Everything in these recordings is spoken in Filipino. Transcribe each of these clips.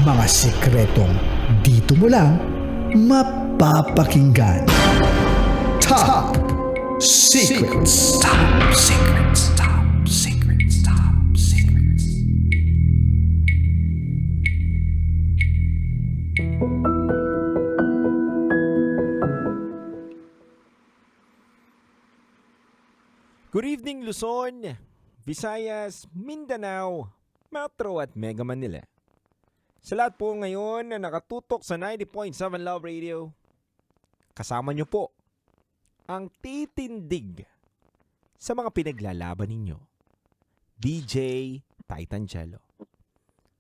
mga sikretong dito mo lang mapapakinggan. Top Secrets. Top Secrets. Top Secrets. Top Secrets. Good evening Luzon, Visayas, Mindanao, Metro at Mega Manila. Sa lahat po ngayon na nakatutok sa 90.7 Love Radio, kasama niyo po ang titindig sa mga pinaglalaban ninyo, DJ Titan Jello.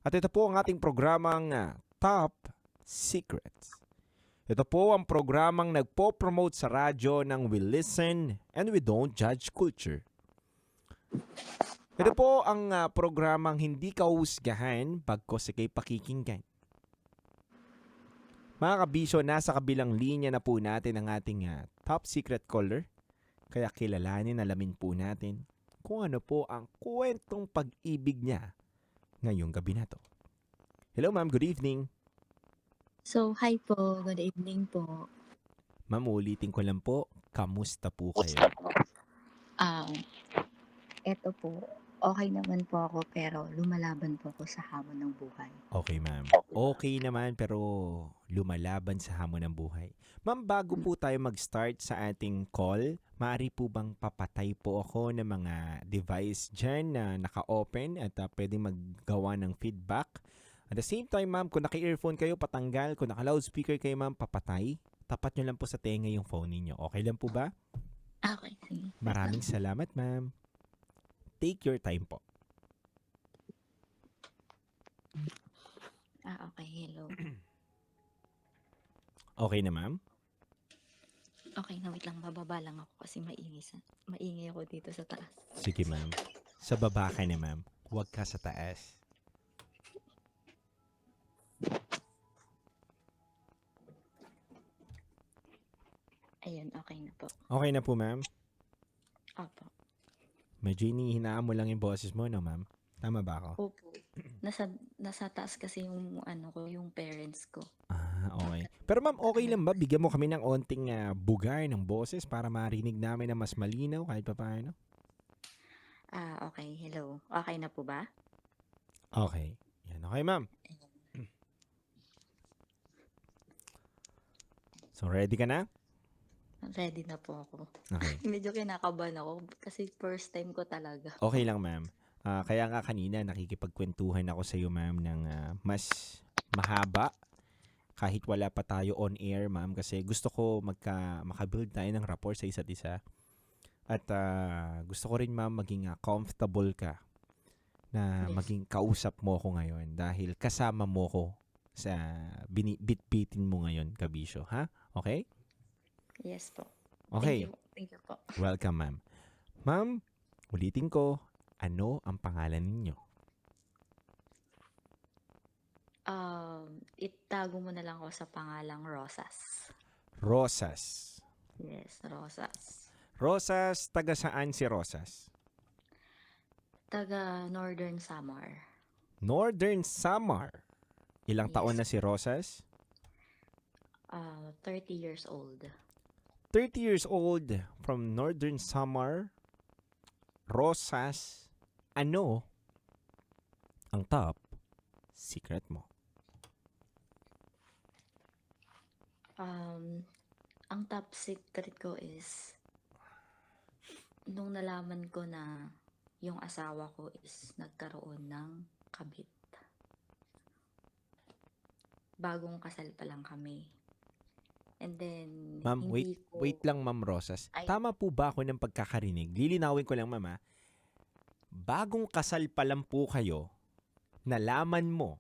At ito po ang ating programang Top Secrets. Ito po ang programang nagpo-promote sa radyo ng We Listen and We Don't Judge Culture. Ito po ang programang hindi kahusgahan bagkos ikay pakikinggan. Mga kabisyo, nasa kabilang linya na po natin ang ating top secret caller. Kaya kilalanin, alamin po natin kung ano po ang kwentong pag-ibig niya ngayong gabi na to. Hello ma'am, good evening. So, hi po. Good evening po. Ma'am, ulitin ko lang po, kamusta po kayo? Eto po, okay naman po ako pero lumalaban po ako sa hamon ng buhay. Okay, ma'am. Okay naman pero lumalaban sa hamon ng buhay. Ma'am, bago po tayo mag-start sa ating call, maaari po bang papatay po ako ng mga device dyan na naka-open at pwedeng maggawa ng feedback? At the same time, ma'am, kung naka-earphone kayo, patanggal. Kung naka-loudspeaker kayo, ma'am, papatay. Tapat nyo lang po sa tenga yung phone ninyo. Okay lang po ba? Okay, sige. Maraming salamat, ma'am. Take your time po. Okay, hello. Okay na, ma'am? Okay na, wait lang, bababa lang ako kasi maingay ako dito sa taas. Sige, ma'am. Sa baba ka na, ma'am. Huwag ka sa taas. Ayun, okay na po. Okay na po, ma'am? Opo. Medyo inihinaan mo lang yung boses mo, no, ma'am? Tama ba ako? Opo. Nasa taas kasi yung yung parents ko. Okay. Pero ma'am, okay lang ba? Bigyan mo kami ng onting bugar ng boses para marinig namin na mas malinaw kahit pa paano? Okay, hello. Okay na po ba? Okay. Yan, okay, ma'am. So, ready ka na? Ready na po ako. Okay. Medyo kinakabahan ako kasi first time ko talaga. Okay lang, ma'am. Kaya nga kanina nakikipagkwentuhan ako sa iyo, ma'am, ng mas mahaba kahit wala pa tayo on air, ma'am, kasi gusto ko makabuild tayo ng rapport sa isa't isa. At gusto ko rin, ma'am, maging comfortable ka na maging kausap mo ko ngayon dahil kasama mo ko sa bit-bitin mo ngayon, kabisyo, ha? Okay? Yes po. Okay. Thank you po. Welcome, ma'am. Ma'am, ulitin ko, ano ang pangalan ninyo? Itago mo na lang ako sa pangalang Rosas. Rosas. Yes, Rosas. Rosas, taga saan si Rosas? Taga Northern Samar. Northern Samar. Ilang Yes. taon na si Rosas? 30 years old. 30 years old from Northern Samar. Rosas, ano ang top secret mo? Ang top secret ko is nung nalaman ko na yung asawa ko is nagkaroon ng kabit. Bagong kasal pa lang kami. And then, Ma'am, wait lang, Ma'am Rosas. Tama po ba ako ng pagkakarinig? Lilinawin ko lang, ma'am, ha? Bagong kasal pa lang po kayo, nalaman mo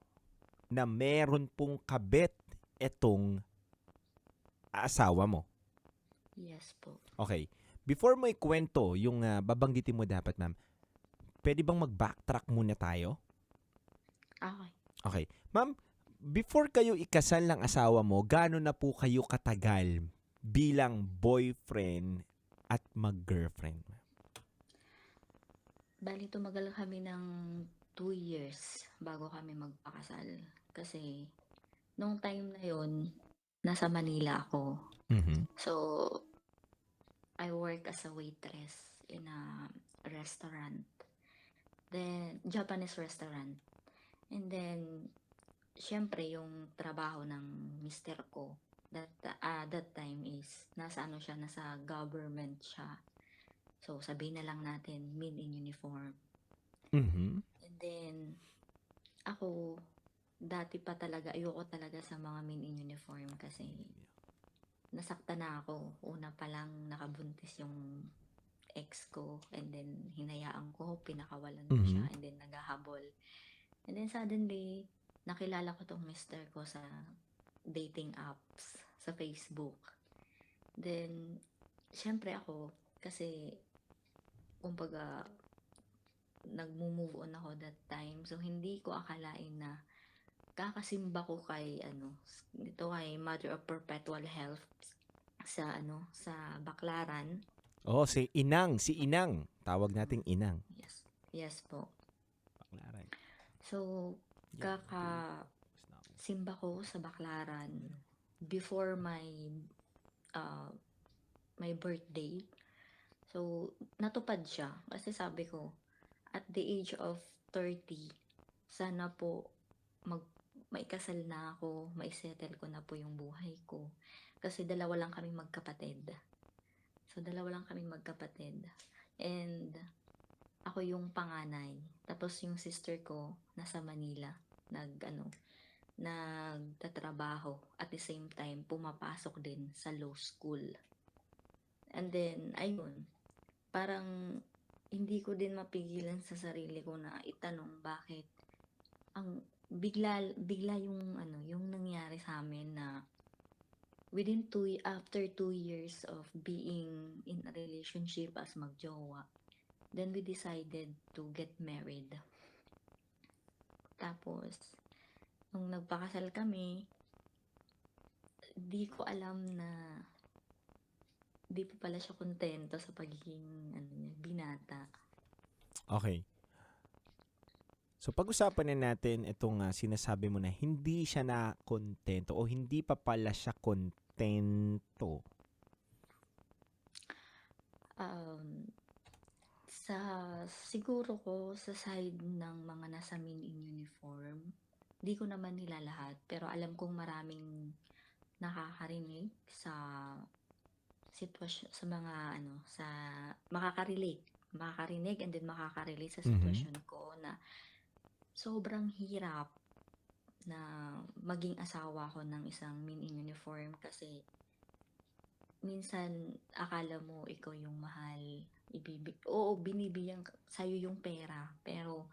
na meron pong kabit etong asawa mo. Yes po. Okay. Before mo ikwento yung babanggitin mo dapat, ma'am, pwede bang mag-backtrack muna tayo? Okay. Okay. Ma'am, before kayo ikasal ng asawa mo, gaano na po kayo katagal bilang boyfriend at mag-girlfriend? Bali, tumagal kami ng 2 years bago kami magpakasal. Kasi nung time na yon nasa Manila ako. Mhm. So, I work as a waitress in a restaurant. Then, Japanese restaurant. And then, syempre, yung trabaho ng mister ko, that time is, nasa government siya. So, sabihin na lang natin, men in uniform. Mhm. And then, ako, dati pa talaga, ayoko talaga sa mga men in uniform kasi nasaktan na ako. Una pa lang nakabuntis yung ex ko and then hinayaan ko, pinakawalan ko siya Mhm. and then naghahabol. And then suddenly, nakilala ko tong mister ko sa dating apps, sa Facebook. Then, syempre ako, kasi, kumbaga, nagmo-move on ako that time. So, hindi ko akalain na kakasimba ko kay, dito kay Mother of Perpetual Health sa Baclaran. Oh, si Inang. Tawag nating Inang. Yes. Yes po. Baklaran. So, kakasimba ko sa Baclaran before uh, my birthday. So, natupad siya. Kasi sabi ko, at the age of 30, sana po maikasal na ako, maisettle ko na po yung buhay ko. Kasi dalawa lang kami magkapatid. And ako yung panganay. Tapos yung sister ko nasa Manila, nagtatrabaho. At the same time, pumapasok din sa law school. And then, ayun, parang hindi ko din mapigilan sa sarili ko na itanong bakit bigla yung nangyari sa amin na after 2 years of being in a relationship as magjowa, then we decided to get married. Tapos, nung nagpakasal kami, di ko alam na di pa pala siya kontento sa pagiging binata. Okay. So pag-usapan na natin itong sinasabi mo na hindi siya na kontento o hindi pa pala siya kontento. Siguro ko sa side ng mga nasa men in uniform, di ko naman nila lahat, pero alam kong maraming nakakarinig sa sitwasyon, sa mga sa makakarinig and then makakarelate sa sitwasyon ko na sobrang hirap na maging asawa ko ng isang men in uniform kasi minsan akala mo ikaw yung mahal, binibigyan sa'yo yung pera, pero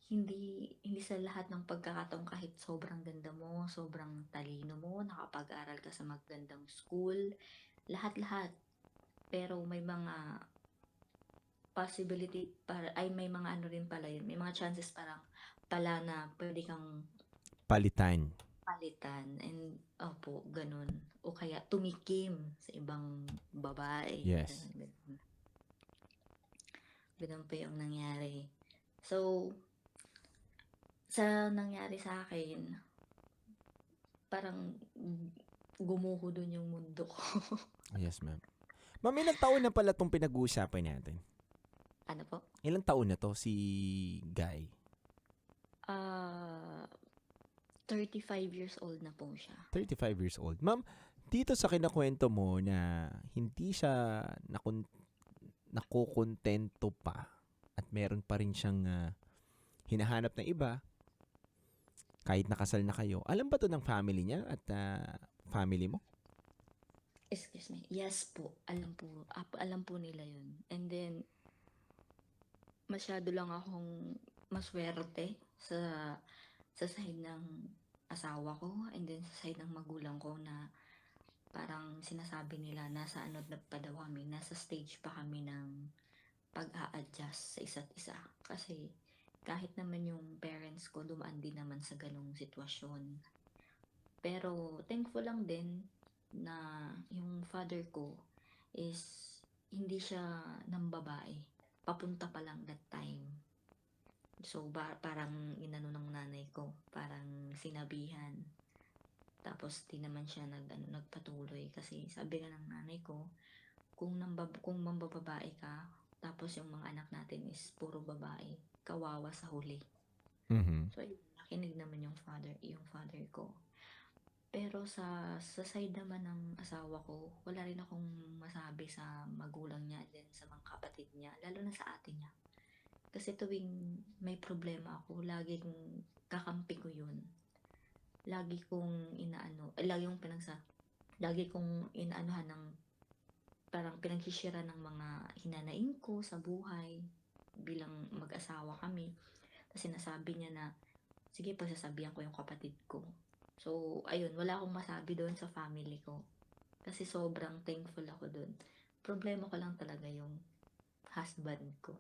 hindi sa lahat ng pagkakataon kahit sobrang ganda mo, sobrang talino mo, nakapag-aral ka sa magandang school, lahat-lahat. Pero may mga possibility may mga rin pala yun, may mga chances pala na pwede kang Palitan. and ganun. O kaya tumikim sa ibang babae. Yes. Ganun pa yung nangyari. So, sa nangyari sa akin, parang gumuho dun yung mundo ko. Yes, ma'am. Ma'am, ilang taon na pala itong pinag-uusapan natin? Ano po? Ilang taon na to si Guy? 35 years old na po siya. 35 years old. Ma'am, dito sa kinakwento mo na hindi siya nakukontento pa at meron pa rin siyang hinahanap na iba kahit nakasal na kayo. Alam ba to ng family niya at family mo? Excuse me. Yes po. Alam po nila yun. And then, masyado lang akong maswerte sa side ng asawa ko and then sa side ng magulang ko na parang sinasabi nila nasa nasa stage pa kami ng pag-a-adjust sa isa't isa. Kasi kahit naman yung parents ko dumaan din naman sa ganong sitwasyon. Pero thankful lang din na yung father ko is hindi siya ng babae. Papunta pa lang that time. So, parang inano ng nanay ko, parang sinabihan. Tapos, di naman siya nagpatuloy kasi sabi nga ng nanay ko, kung mambababae ka, tapos yung mga anak natin is puro babae, kawawa sa huli. Mhm. So, ayun, nakinig naman yung father ko. Pero sa side naman ng asawa ko, wala rin akong masabi sa magulang niya din sa mga kapatid niya, lalo na sa ate niya. Kasi tuwing may problema ako, laging kakampi ko yun. Lagi kong inaano, lagi kong inaanuhan ng parang pinagsishira ng mga hinanaing ko sa buhay bilang mag-asawa kami. Kasi nasabi niya na, sige, pagsasabihan ko yung kapatid ko. So, ayun, wala akong masabi doon sa family ko. Kasi sobrang thankful ako doon. Problema ko lang talaga yung husband ko.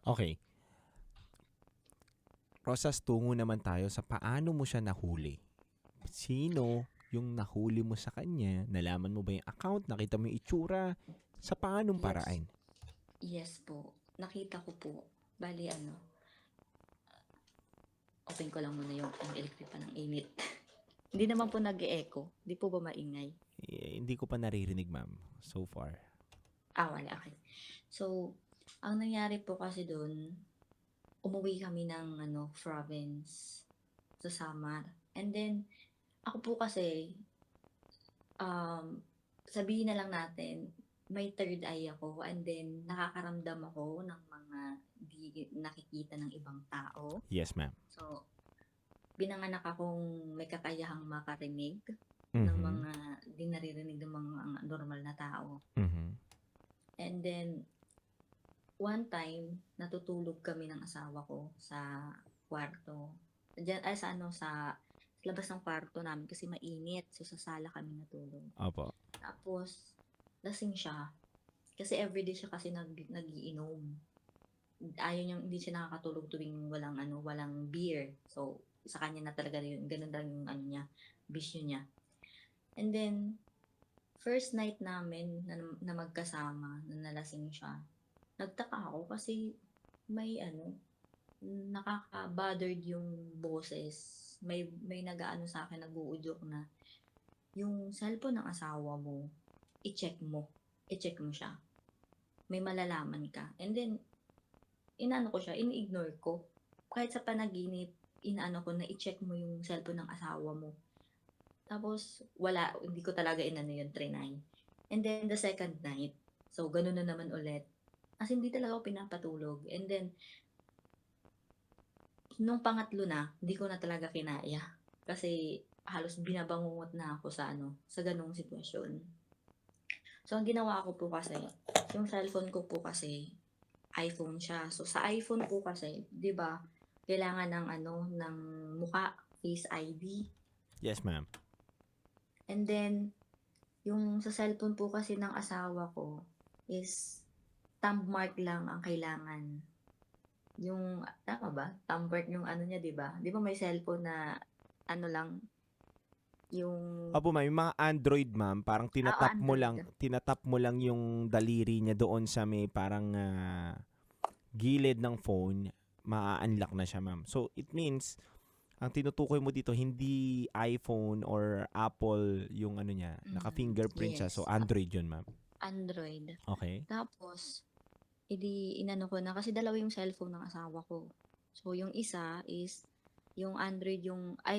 Okay. Rosas, tungo naman tayo sa paano mo siya nahuli. Sino yung nahuli mo sa kanya? Nalaman mo ba yung account? Nakita mo yung itsura? Sa paanong Yes. paraan? Yes po. Nakita ko po. Bali, open ko lang muna yung electric pa ng init. Hindi naman po nag-e-echo. Hindi po ba maingay? Hindi ko pa naririnig, ma'am, so far. Wala. Okay. So, ang nangyari po kasi doon, umuwi kami ng province sa Samar. And then, ako po kasi, um, sabihin na lang natin, may third eye ako and then nakakaramdam ako ng mga di nakikita ng ibang tao. Yes, ma'am. So, binanganak akong may kakayahang makarinig ng Mhm. mga di naririnig ng mga normal na tao. Mhm. And then, one time, natutulog kami ng asawa ko sa kwarto. Sa labas ng kwarto namin kasi mainit. So, sa sala kami natulog. Opo. Tapos, lasing siya. Kasi everyday siya kasi nagiinom. Hindi siya nakakatulog tuwing walang beer. So, sa kanya na talaga yun. Ganun lang yung bisyo niya. And then, first night namin na magkasama, na nalasing siya, nagtaka ako kasi may nakaka-bothered yung boses. May nag-aano sa akin, nag-uudyok na, yung cellphone ng asawa mo, i-check mo siya. May malalaman ka. And then, ini-ignore ko. Kahit sa panaginip, inaano ko na i-check mo yung cellphone ng asawa mo. Tapos, wala, hindi ko talaga yun, trinay. And then, the second night, so, ganun na naman ulit. As hindi talaga ako pinapatulog. And then, nung pangatlo na, hindi ko na talaga kinaya. Kasi, halos binabangungot na ako sa ganung sitwasyon. So, ang ginawa ko po kasi, yung cellphone ko po kasi, iPhone siya. So, sa iPhone po kasi, di ba, kailangan ng mukha, Face ID. Yes, ma'am. And then, yung sa cellphone po kasi ng asawa ko is thumb mark lang ang kailangan. Yung, tama ba? Thumb mark yung niya, di ba? Di ba may cellphone na lang, yung... Opo, ma'am, yung mga Android, ma'am, parang tinatap mo lang yung daliri niya doon sa may parang gilid ng phone, ma-unlock na siya, ma'am. So, it means, ang tinutukoy mo dito, hindi iPhone or Apple yung niya, naka-fingerprint siya. So, Yes, Android yun, ma'am. Android. Okay. Tapos, inano ko na, kasi dalawa yung cellphone ng asawa ko. So, yung isa is, yung Android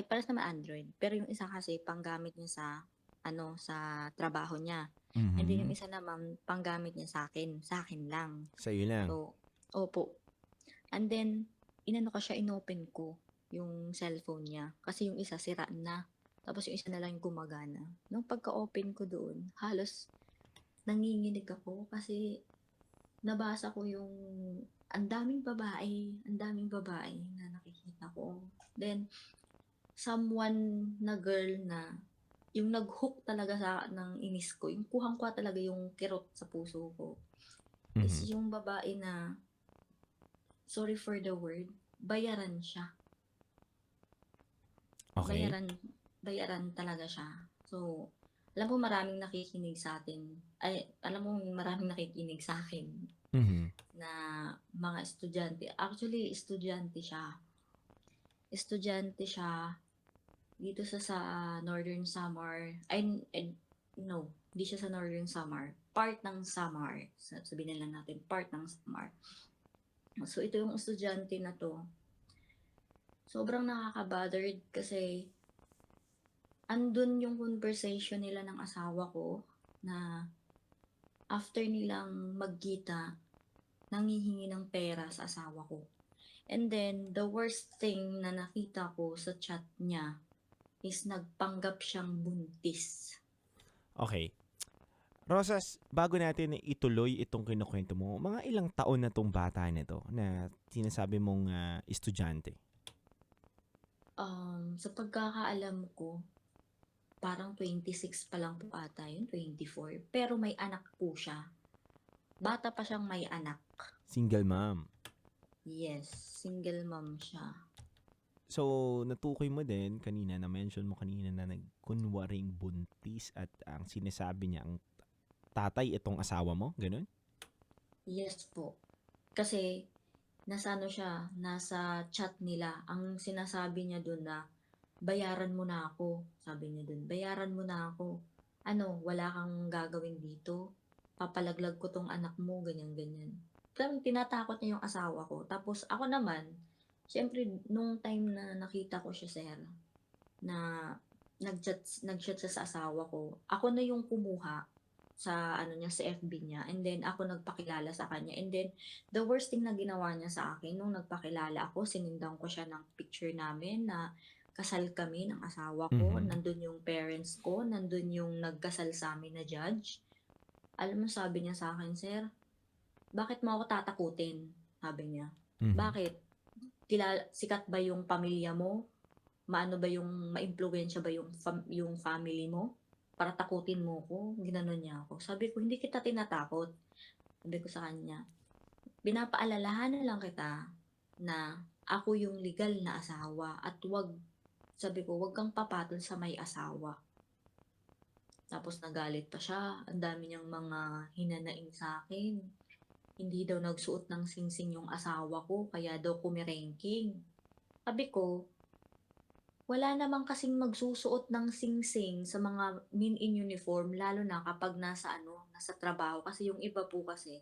pares naman Android. Pero yung isa kasi, panggamit niya sa trabaho niya. And then yung isa naman, panggamit niya sa akin lang. Sa iyo lang. So, opo. And then, inopen ko yung cellphone niya. Kasi yung isa sira na. Tapos yung isa na lang yung gumagana. Nung pagka-open ko doon, halos nanginginig ako kasi nabasa ko yung ang daming babae na nakikita ko. Then, someone na girl na yung nag-hook talaga ng inis ko, yung kuhang-kuha talaga yung kirot sa puso ko, is yung babae na, sorry for the word, bayaran siya. Okay. Bayaran talaga siya. So, alam mo maraming nakikinig sa atin. Alam mo maraming nakikinig sa akin Mhm. na mga estudyante. Actually, estudyante siya dito sa Northern Samar. No, hindi siya sa Northern Samar. Part ng Samar. Sabihin na lang natin, part ng Samar. So, ito yung estudyante na to. Sobrang nakaka-bothered kasi andun yung conversation nila ng asawa ko na after nilang magkita, nanghihingi ng pera sa asawa ko. And then, the worst thing na nakita ko sa chat niya is nagpanggap siyang buntis. Okay. Rosas, bago natin ituloy itong kinukwento mo, mga ilang taon na tong bata na to na sinasabi mong estudyante? Sa pagkakaalam ko, parang 26 pa lang po ata yun, 24. Pero may anak po siya. Bata pa siyang may anak. Single mom. Yes, single mom siya. So, natukoy mo din kanina, na-mention mo kanina na nagkunwaring buntis at ang sinasabi niya, ang tatay itong asawa mo? Ganun? Yes po. Kasi, nasa chat nila. Ang sinasabi niya dun na, bayaran mo na ako. Sabi niya dun, bayaran mo na ako. Ano, wala kang gagawin dito. Papalaglag ko tong anak mo, ganyan-ganyan. Parang tinatakot niya yung asawa ko. Tapos ako naman, syempre, nung time na nakita ko siya, sir, na nag-chat siya sa asawa ko, ako na yung kumuha sa sa FB niya, and then ako nagpakilala sa kanya, and then the worst thing na ginawa niya sa akin nung nagpakilala ako, sinundan ko siya ng picture namin na kasal kami ng asawa ko, Mhm. nandun yung parents ko, nandun yung nagkasal sa amin na judge. Alam mo, sabi niya sa akin, sir, bakit mo ako tatakutin? Sabi niya. Mhm. Bakit? Sikat ba yung pamilya mo? Maano ba yung maimpluwensya ba yung family mo? Para takutin mo ko? Ginanon niya ako. Sabi ko, hindi kita tinatakot. Sabi ko sa kanya, pinapaalalahanan lang kita na ako yung legal na asawa at sabi ko, wag kang papatol sa may asawa. Tapos nagalit pa siya. Ang dami niyang mga hinanaing sa akin. Hindi daw nagsuot ng singsing yung asawa ko, kaya daw kumirengking. Sabi ko, wala namang kasing magsusuot ng singsing sa mga men in uniform, lalo na kapag nasa trabaho. Kasi yung iba po kasi,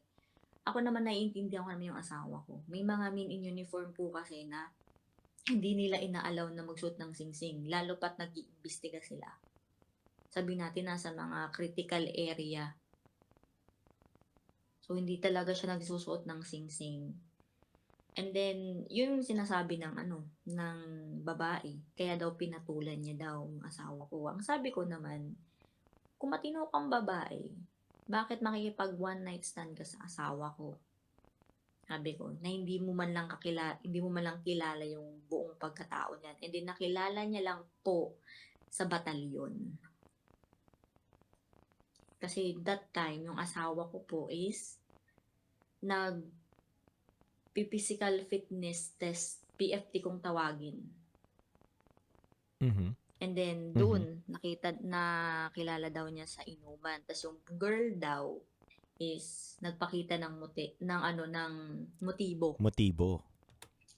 ako naman naiintindihan ko naman yung asawa ko. May mga men in uniform po kasi na hindi nila inaalaw na magsuot ng singsing, lalo pat nag-iimbestiga sila. Sabi natin nasa mga critical area. So, hindi talaga siya nagsusuot ng singsing. And then, yun yung sinasabi ng babae. Kaya daw pinatulan niya daw yung asawa ko. Ang sabi ko naman, kung matino kang babae, bakit makikipag one night stand ka sa asawa ko? Sabi ko, na hindi mo man lang kilala yung buong pagkatao niyan. And then, nakilala niya lang po sa batalyon. Kasi that time, yung asawa ko po is physical fitness test, PFT kung tawagin. Mhm. And then, doon, nakilala daw niya sa inuman. Tapos yung girl daw is nagpakita ng motibo. Motibo.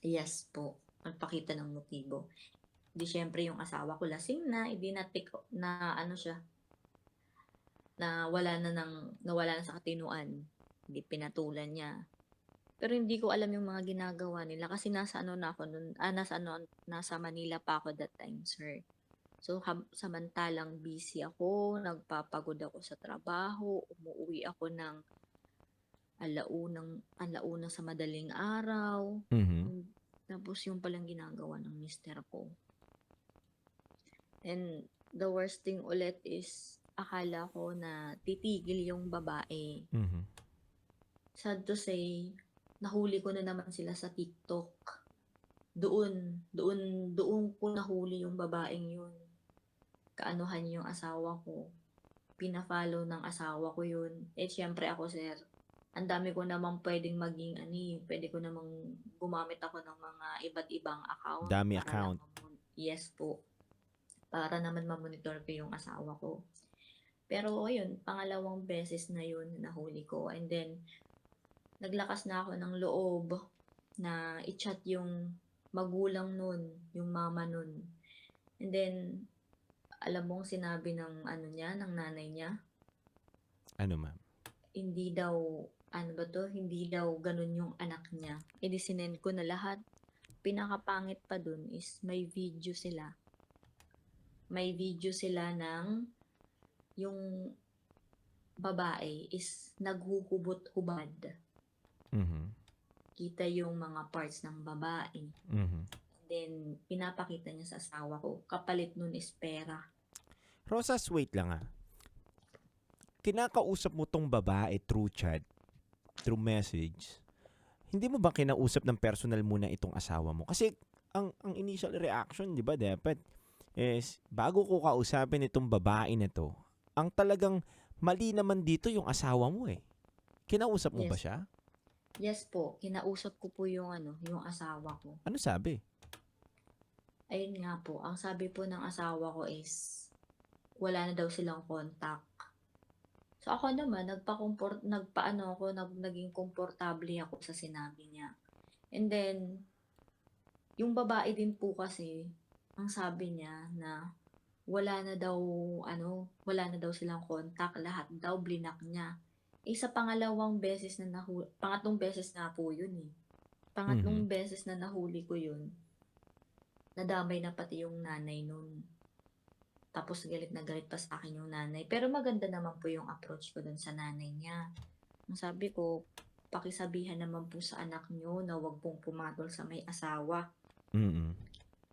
Yes po, nagpakita ng motibo. Di syempre yung asawa ko lasing na, nawala na sa katinuan. Hindi pinatulan niya. Pero hindi ko alam yung mga ginagawa nila kasi nasa Manila pa ako that time, sir. So, samantalang busy ako, nagpapagod ako sa trabaho, umuwi ako ng alauna sa madaling araw. Mhm. Tapos yung palang ginagawa ng mister ko. And the worst thing ulit is, akala ko na titigil yung babae. Mhm. Sad to say, nahuli ko na naman sila sa TikTok. Doon ko nahuli yung babaeng yun. Kaanuhan yung asawa ko. Pina-follow ng asawa ko yun. Syempre ako, sir, ang dami ko naman pwedeng pwede ko namang gumamit ako ng mga iba't ibang account. Dami account. Yes po. Para naman mamonitor ko yung asawa ko. Pero ayun, pangalawang beses na yun nahuli ko. And then, naglakas na ako ng loob na i-chat yung magulang nun, yung mama nun. And then, alam mong sinabi ng ano niya, ng nanay niya, Ano, ma'am? hindi daw, ano ba to, hindi daw ganun yung anak niya. E di sinend ko na lahat. Pinakapangit pa dun is may video sila. May video sila ng yung babae is naghuhubot-hubad. Mhm. Kita yung mga parts ng babae. Mhm. Then, pinapakita niya sa asawa ko. Kapalit nun is pera. Rosas, wait lang ah. Kinakausap mo tong babae through chat, through message. Hindi mo ba kinausap ng personal muna itong asawa mo? Kasi ang initial reaction, 'di ba, dapat is bago ko kausapin itong babae na to, ang talagang mali naman dito yung asawa mo eh. Kinausap mo ba Yes. siya? Yes po, kinausap ko po yung yung asawa ko. Ano sabi? Ayun nga po, ang sabi po ng asawa ko is wala na daw silang contact. So ako naman naging komportable ako sa sinabi niya. And then yung babae din po kasi ang sabi niya na wala na daw silang contact, lahat daw blinak niya. Sa pangatlong beses na po yun eh. Pangatlong Mhm. beses na nahuli ko yun, nadamay na pati yung nanay nun. Tapos galit na galit pa sa akin yung nanay. Pero maganda naman po yung approach ko dun sa nanay niya. Ang sabi ko, pakisabihan naman po sa anak niyo na wag pong pumatol sa may asawa. Mhm.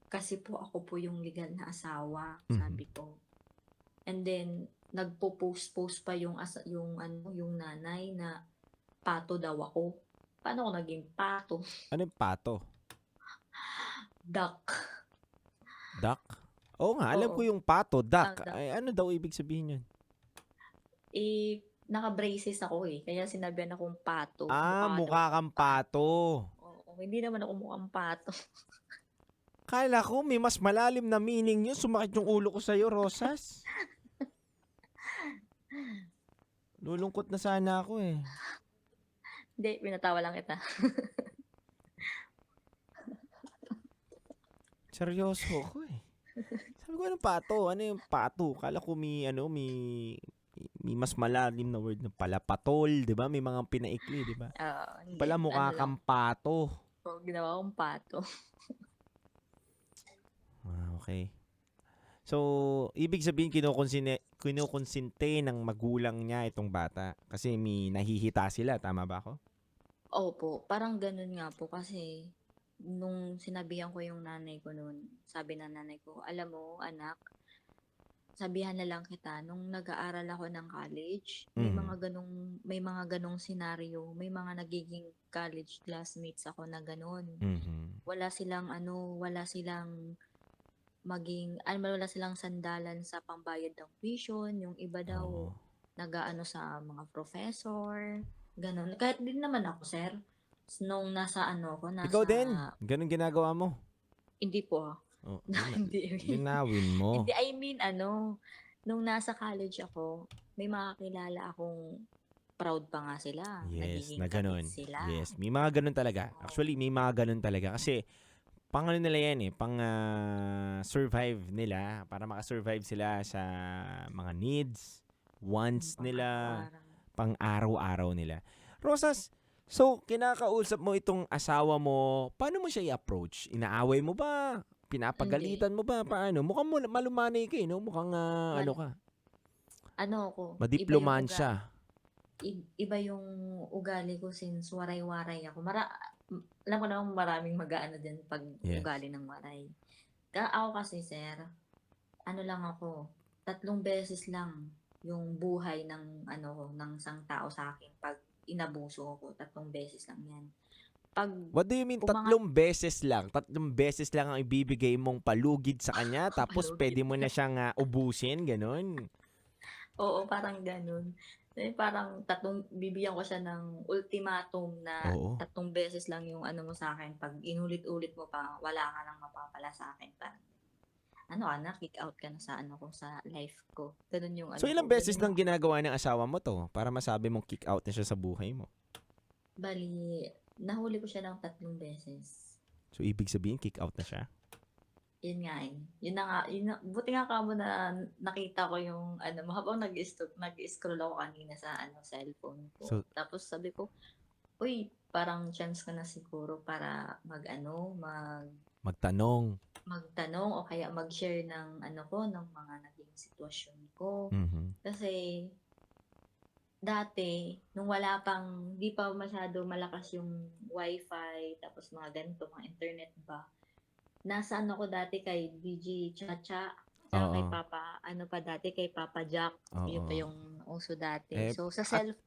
Kasi po ako po yung legal na asawa, Mhm. sabi ko. And then, nagpo-post pa yung nanay na pato daw ako. Paano ako naging pato? Ano yung pato? Duck. Duck? Oo nga, alam ko Oo. yung pato, duck. Duck. Ay, ano daw ibig sabihin yun? Naka-braces ako eh. Kaya sinabihan akong pato. Ah, Mukha daw mukha akong kang pato. Oo, hindi naman ako mukhang pato. Kala ko may mas malalim na meaning yun. Sumakit yung ulo ko sa'yo, Rosas. Lulungkot na sana ako eh. Hindi, pinatawa lang kita. Seryoso ako eh. Sabi ko, anong pato? Ano yung pato? Kala ko may mas malalim na word na pala. Patol, di ba? May mga pinaikli, di ba? Hindi. Pala mukha Ano lang. kang pato. Ginawa kong pato. Ah, okay. So, ibig sabihin kinukonsinte ng magulang niya itong bata kasi may nahihita sila, tama ba ako? Opo, parang ganun nga po kasi nung sinabihan ko yung nanay ko noon, sabi ng nanay ko, alam mo anak, sabihan na lang kita, nung nag-aaral ako ng college, may Mhm. mga ganong senaryo, may mga nagiging college classmates ako na ganon. Mhm. Wala silang wala silang sandalan sa pambayad ng tuition, yung iba daw Oo. nag-aano sa mga professor, ganun. Kahit din naman ako, sir, nung Ikaw din, ganun ginagawa mo. hindi po. Oh, Hindi. linawin mo. Hindi, I mean, nung nasa college ako, may mga kilala akong proud pa nga sila. Yes, Nagiging na ganun. kabit sila. Yes, may mga ganun talaga. Actually, may mga ganun talaga. Kasi, pang ano nila yan eh, pang survive nila, para makasurvive sila sa mga needs, wants nila, Pang-araw-araw. pang araw-araw nila. Rosas, so, kinakausap mo itong asawa mo, paano mo siya i-approach? Inaaway mo ba? Pinapagalitan mo ba? Paano? Mukhang malumanay ka eh, no? Mukhang ano ka, Ano ako, madiplomansya. iba yung ugali ko since waray-waray ako. Alam ko naman maraming mag-aano din pag Yes. ugali ng waray. Ako kasi, sir, ano lang ako, 3 beses lang yung buhay ng ng isang tao sa akin pag inabuso ako, 3 beses lang yan. Pag What do you mean tatlong beses lang? Tatlong beses lang ang ibibigay mong palugid sa kanya tapos Palugid. pwede mo na siyang ubusin, ganun? Oo, parang ganun. Parang bibigyan ko siya ng ultimatum na Oo. 3 beses lang yung mo sa akin. Pag inulit-ulit mo pa, wala ka nang mapapala sa akin. Parang, kick out ka na sa sa life ko. Ganun yung So ilang ko. beses Ganun nang ginagawa ng asawa mo to para masabi mong kick out na siya sa buhay mo? Bali, nahuli ko siya ng 3 beses. So, ibig sabihin, kick out na siya? Yun nga eh. Yun na nga, buti nga kamo na nakita ko yung ano mo habang nag-scroll ako kanina sa cellphone ko. So, Tapos sabi ko, uy, parang chance ko na siguro para magtanong. magtanong o kaya mag-share ng ng mga naging sitwasyon ko. Mhm. Kasi dati, nung di pa masyado malakas yung wifi, tapos mga ganito, mga internet ba, nasa ako dati kay DJ Chacha, tsaka kay Oo. kay Papa Jack. Yun pa Oo. yung uso dati. Eh, So,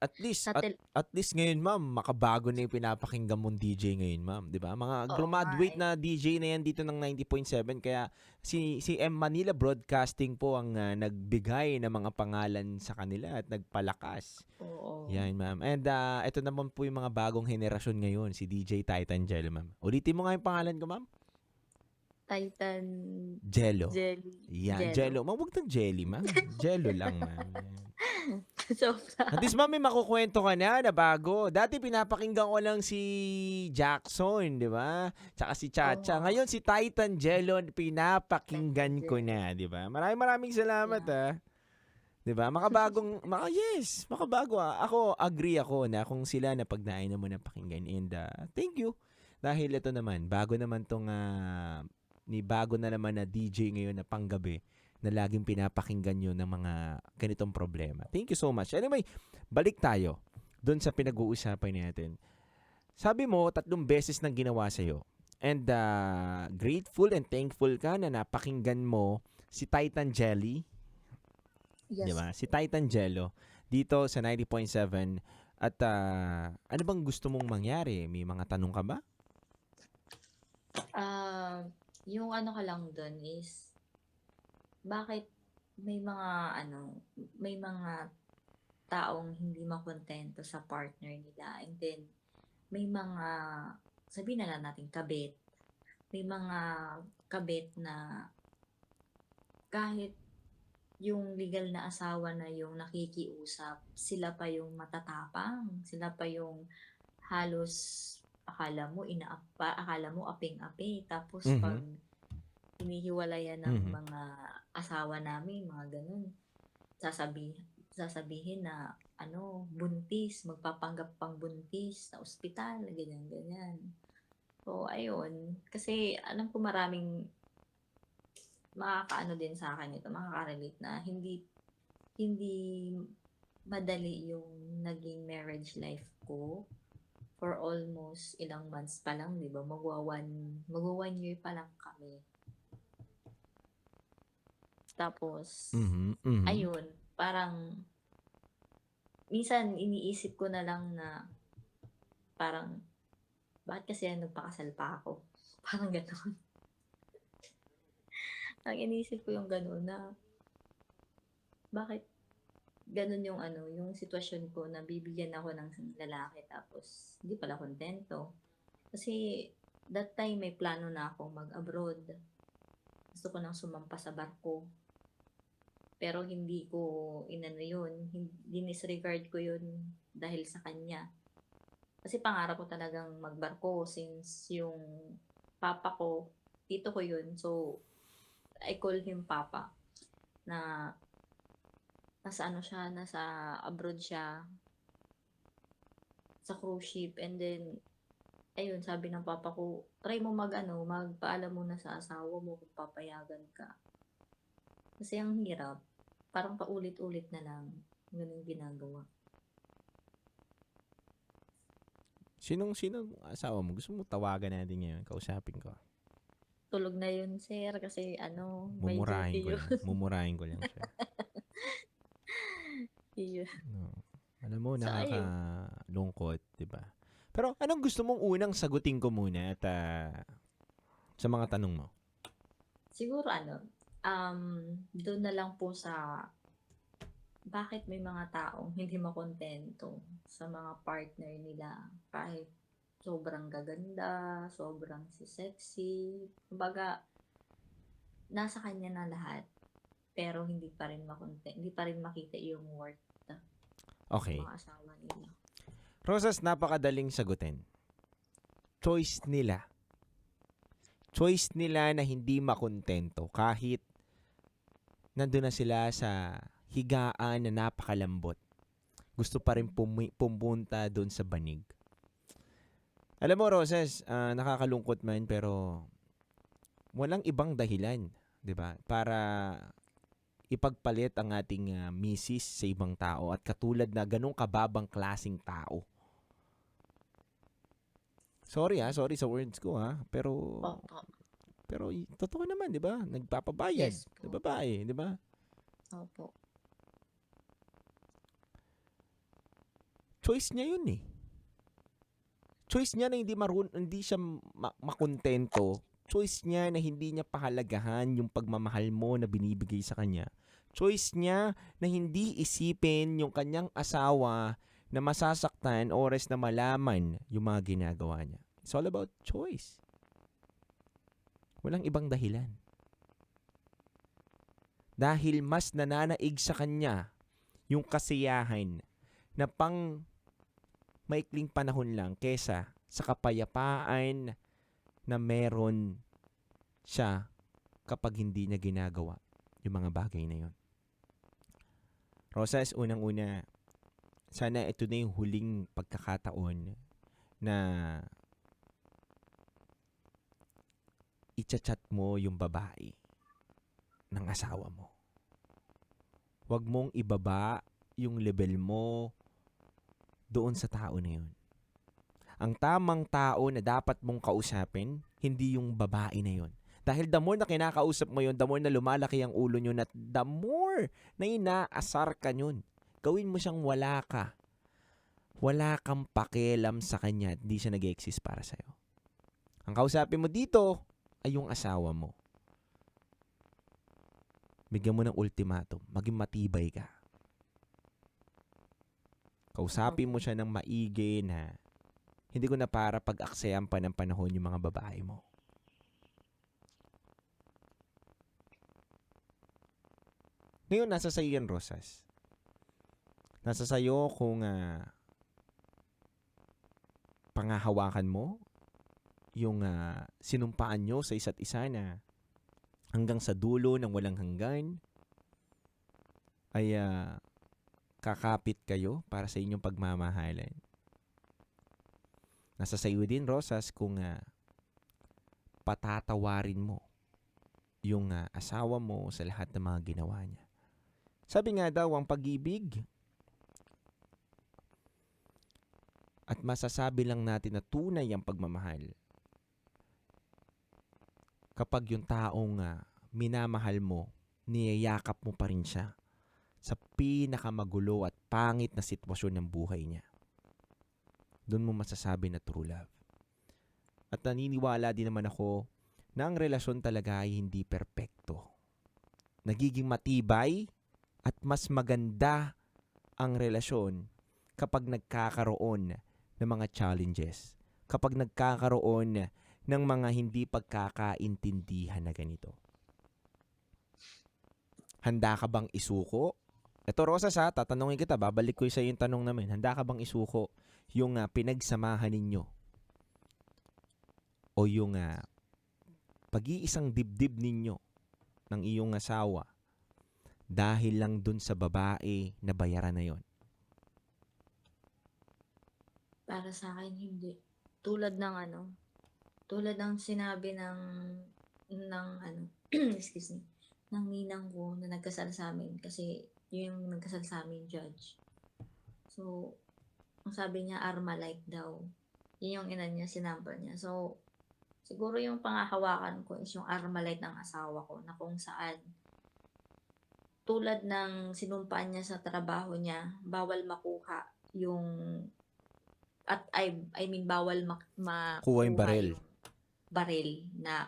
at least, sa tel, at least ngayon, ma'am, makabago na yung pinapakinggan mong DJ ngayon, ma'am. Di ba? Mga oo nga graduate eh. na DJ na yan dito ng 90.7. Kaya si M Manila Broadcasting po ang nagbigay ng mga pangalan sa kanila at nagpalakas. Oo. Yan, ma'am. And ito naman po yung mga bagong henerasyon ngayon, si DJ Titan Jello, ma'am. Ulitin mo nga yung pangalan ko, ma'am. Titan Jello. Jelly. Yan, Jello. Ma'am, huwag ng jelly, ma'am. Jello lang, ma'am. Yan. So, At least, ma'am, may makukwento ka na bago. Dati pinapakinggan ko lang si Jackson, di ba? Tsaka si Chacha. oo. Ngayon, si Titan Jello, pinapakinggan Titan ko Jelly. na, di ba? Maraming salamat, Yeah. Di ba? Yes, makabago. Ako, agree ako na kung sila na pagdaanan mo na pakinggan. And thank you. Dahil ito naman, bago naman tong bago na naman na DJ ngayon na panggabi na laging pinapakinggan nyo ng mga ganitong problema. Thank you so much. Anyway, balik tayo doon sa pinag-uusapan natin. Sabi mo, 3 beses nang ginawa sa'yo. And grateful and thankful ka na napakinggan mo si Titan Jelly. Yes. Di ba? Si Titan Jello dito sa 90.7. At ano bang gusto mong mangyari? May mga tanong ka ba? Yung ka lang dun is, bakit may mga taong hindi makontento sa partner nila, and then may mga, sabihin na lang natin kabit, may mga kabit na kahit yung legal na asawa na yung nakikiusap, sila pa yung matatapang, sila pa yung halos akala mo aping-api, tapos pag Mhm. hinihiwalayan ng Mhm. mga asawa namin, mga ganun, sasabihin na buntis, magpapanggap pang buntis sa ospital, ganyan ganyan. So ayun, kasi alam ko maraming makakaano din sa akin ito, makaka-relate na hindi hindi madali yung naging marriage life ko. For almost ilang months pa lang, 'di ba? Magwa 1 year pa lang kami. Tapos Mhm. Mhm. ayun, parang minsan iniisip ko na lang na parang bakit kasi nagpakasal pa ako? Parang gano'n. Ang iniisip ko yung gano'n na bakit gano'n yung yung sitwasyon ko na bibigyan ako ng lalaki tapos hindi pala kontento. Kasi that time may plano na akong mag-abroad. Gusto ko nang sumampa sa barko. Pero hindi ko yun, dinisregard ko yun dahil sa kanya. Kasi pangarap ko talagang magbarko since yung papa ko, tito ko yun. So, I call him papa. Na nasa abroad siya sa cruise ship, and then ayun, sabi ng papa ko, try mo magpaalam muna sa asawa mo kung papayagan ka. Kasi ang hirap, parang paulit-ulit na lang, ganun ginagawa. Sinong asawa mo? Gusto mo tawagan natin ngayon? Kausapin ko. Tulog na yun, sir, kasi may Mumurahin duty ko yun. lang. Mumurahin ko lang siya. Yun. No. Alam mo, So, ayun. nakakalungkot, di ba? Pero anong gusto mong unang sagutin ko muna at sa mga tanong mo? Siguro doon na lang po sa bakit may mga taong hindi makontento sa mga partner nila kahit sobrang gaganda, sobrang sexy. Kumbaga, nasa kanya na lahat, pero hindi pa rin makita yung worth ng Okay. mga asawa nila. Rosas, napakadaling sagutin. Choice nila. Choice nila na hindi makontento kahit nandun na sila sa higaan na napakalambot. Gusto pa rin pumunta doon sa banig. Alam mo, Rosas, nakakalungkot man pero walang ibang dahilan, 'di ba? Para ipagpalit ang ating misis sa ibang tao at katulad na ganung kababang klasing tao. Sorry sa words ko pero Opo. totoo naman, 'di ba? Nagpapabayad Yes sa po. babae, 'di ba? Opo. Choice niya 'yun eh. Choice niya na hindi siya makontento. Choice niya na hindi niya pahalagahan yung pagmamahal mo na binibigay sa kanya. Choice niya na hindi isipin yung kanyang asawa na masasaktan oras na malaman yung mga ginagawa niya. It's all about choice. Walang ibang dahilan. Dahil mas nananaig sa kanya yung kasiyahan na pang maikling panahon lang kesa sa kapayapaan na meron siya kapag hindi niya ginagawa yung mga bagay na yun. Rosas, unang-una, sana ito na yung huling pagkakataon na i-chat mo yung babae ng asawa mo. Huwag mong ibaba yung level mo doon sa tao na yun. Ang tamang tao na dapat mong kausapin, hindi yung babae na yun. Dahil the more na kinakausap mo yun, the more na lumalaki ang ulo nyo at the more na inaasar ka yun. Gawin mo siyang wala ka. Wala kang pakialam sa kanya at di siya nag-exist para sa'yo. Ang kausapin mo dito ay yung asawa mo. Bigyan mo ng ultimatum. Maging matibay ka. Kausapin mo siya ng maigi na hindi ko na para pag-aksayan pa ng panahon yung mga babae mo. Ngayon, nasa sayo yan, Rosas. Nasa sayo kung pangahawakan mo yung sinumpaan nyo sa isa't isa na hanggang sa dulo ng walang hanggan ay kakapit kayo para sa inyong pagmamahalan. Nasa sayo din, Rosas, kung patatawarin mo yung asawa mo sa lahat ng mga ginawa niya. Sabi nga daw, ang pag-ibig at masasabi lang natin na tunay ang pagmamahal kapag yung taong minamahal mo, niyayakap mo pa rin siya sa pinakamagulo at pangit na sitwasyon ng buhay niya. Doon mo masasabi na true love. At naniniwala din naman ako na ang relasyon talaga ay hindi perpekto. Nagiging matibay at mas maganda ang relasyon kapag nagkakaroon ng mga challenges. Kapag nagkakaroon ng mga hindi pagkakaintindihan na ganito. Handa ka bang isuko? Ito, Rosas, tatanungin kita, babalik ko sa yung tanong namin. Handa ka bang isuko yung pinagsamahan ninyo? O yung pag-iisang dibdib ninyo ng iyong asawa dahil lang dun sa babae na bayaran na yon? Para sa akin, hindi. Tulad ng sinabi ng excuse me, ng ninang ko na nagkasal sa amin kasi yun yung nagkasal sa amin, judge. So, ang sabi niya, Armalite daw. Yun yung ina niya, sinampal niya. So, siguro yung pangahawakan ko is yung Armalite ng asawa ko na kung saan tulad ng sinumpaan niya sa trabaho niya, bawal makuha yung I mean bawal makuha Kuha yung baril. yung baril na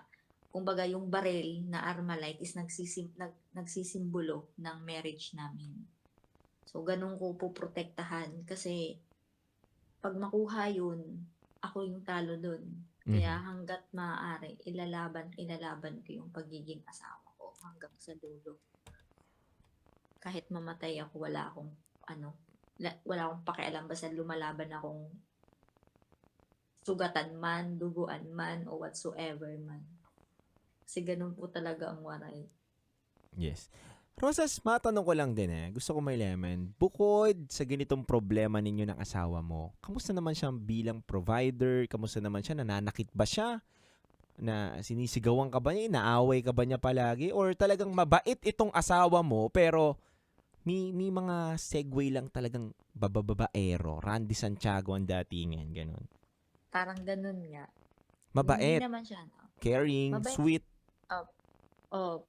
kumbaga yung baril na Armalite is nagsisimbolo ng marriage namin. So ganun ko po protektahan kasi pag makuha yun, ako yung talo dun. Kaya hanggat maaari, ilalaban ko yung pagiging asawa ko hanggang sa dulo. Kahit mamatay ako, wala akong wala akong pakialam basta lumalaban akong sugatan man, duguan man, o whatsoever man. Kasi ganun po talaga ang waray. Yes. Rosas, matanong ko lang din Gusto ko may leman. Bukod sa ganitong problema ninyo ng asawa mo, kamusta naman siya bilang provider? Kamusta naman siya? Nananakit ba siya? Na sinisigawan ka ba niya? Inaaway ka ba niya palagi? Or talagang mabait itong asawa mo pero may mga segue lang talagang bababaero. Randy Santiago ang datingan. Ganon. Parang ganun nga. Hindi Mabait, naman siya, no? caring, Mabait. sweet.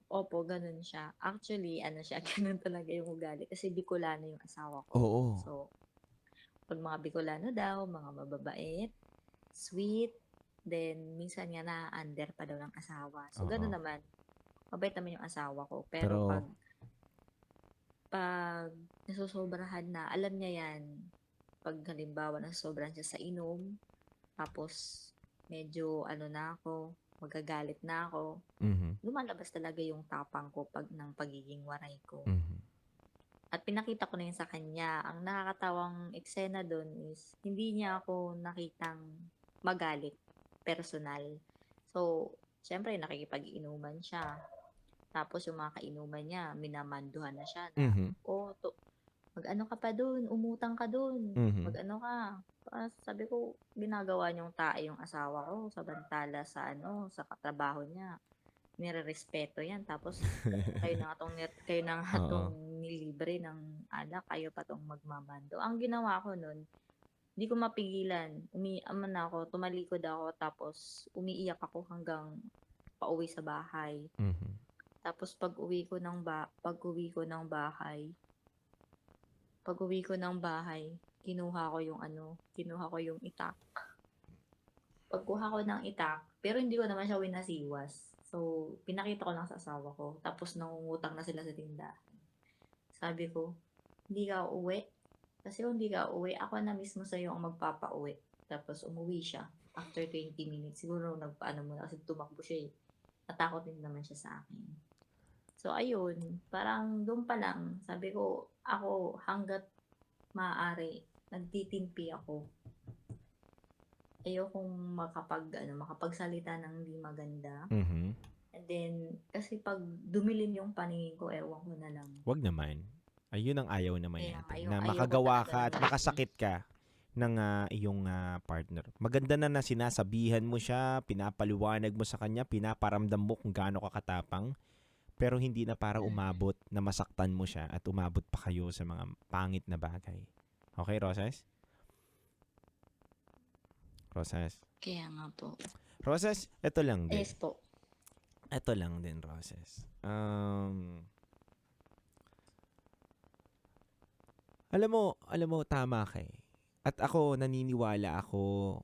Opo, ganun siya. Actually, ano siya, ganun talaga yung ugali. Kasi Bicolano yung asawa ko. Oo. So, pag mga Bicolano daw, mga mababait, sweet, then minsan nga na-under pa daw ng asawa. So, Oo. ganun naman. Mabait naman yung asawa ko. Pero Pero- pag nasusobrahan na, alam niya yan. Pag halimbawa nasusobrahan siya sa inom, tapos medyo ano na ako, magagalit na ako, Mhm. lumalabas talaga yung tapang ko ng pagiging waray ko. Mhm. At pinakita ko na yun sa kanya. Ang nakakatawang eksena doon is, hindi niya ako nakitang magalit, personal. So, syempre, nakikipag-inuman siya. Tapos yung mga kainuman niya, minamanduhan na siya na, Mhm. mag-ano ka pa doon, umutang ka doon, Mhm. mag-ano ka. Sabi ko, ginagawa niyong tae yung asawa ko, samantala sa katrabaho niya. Nire-respeto yan. Tapos, kayo na nga Oo. tong nilibre ng alak, kayo pa tong magmamando. Ang ginawa ko nun, hindi ko mapigilan. Tumalikod ako, tapos umiiyak ako hanggang pauwi sa bahay. Mhm. Tapos pag-uwi ko ng bahay, kinuha ko yung itak. Pagkuha ko ng itak, pero hindi ko naman siya winasiwas. So, pinakita ko lang sa asawa ko. Tapos nangungutang na sila sa tindahan. Sabi ko, hindi ka uuwi. Kasi kung hindi ka uuwi, ako na mismo sa'yo ang magpapauwi. Tapos umuwi siya. After 20 minutes, siguro nagpaano muna kasi tumakbo siya eh. Natakot din naman siya sa akin. So, ayun. Parang doon pa lang, sabi ko, ako hanggat maaari, nagtitimpi ako. Ayokong makapagsalita ng hindi maganda. Mhm. And then, kasi pag dumilim yung paningin ko, ewan ko na lang. Wag naman. Ayun ang ayaw naman Kaya natin. ayaw- Na ayaw ko makagawa talaga ka at ng- makasakit ka ng iyong partner. Maganda na sinasabihan mo siya, pinapaliwanag mo sa kanya, pinaparamdam mo kung gaano ka katapang, pero hindi na para umabot na masaktan mo siya at umabot pa kayo sa mga pangit na bagay. Okay, Roses? Roses? Kaya nga po. Roses, ito lang din. Yes po. Ito lang din, Roses. Alam mo, tama ka eh. At ako, naniniwala ako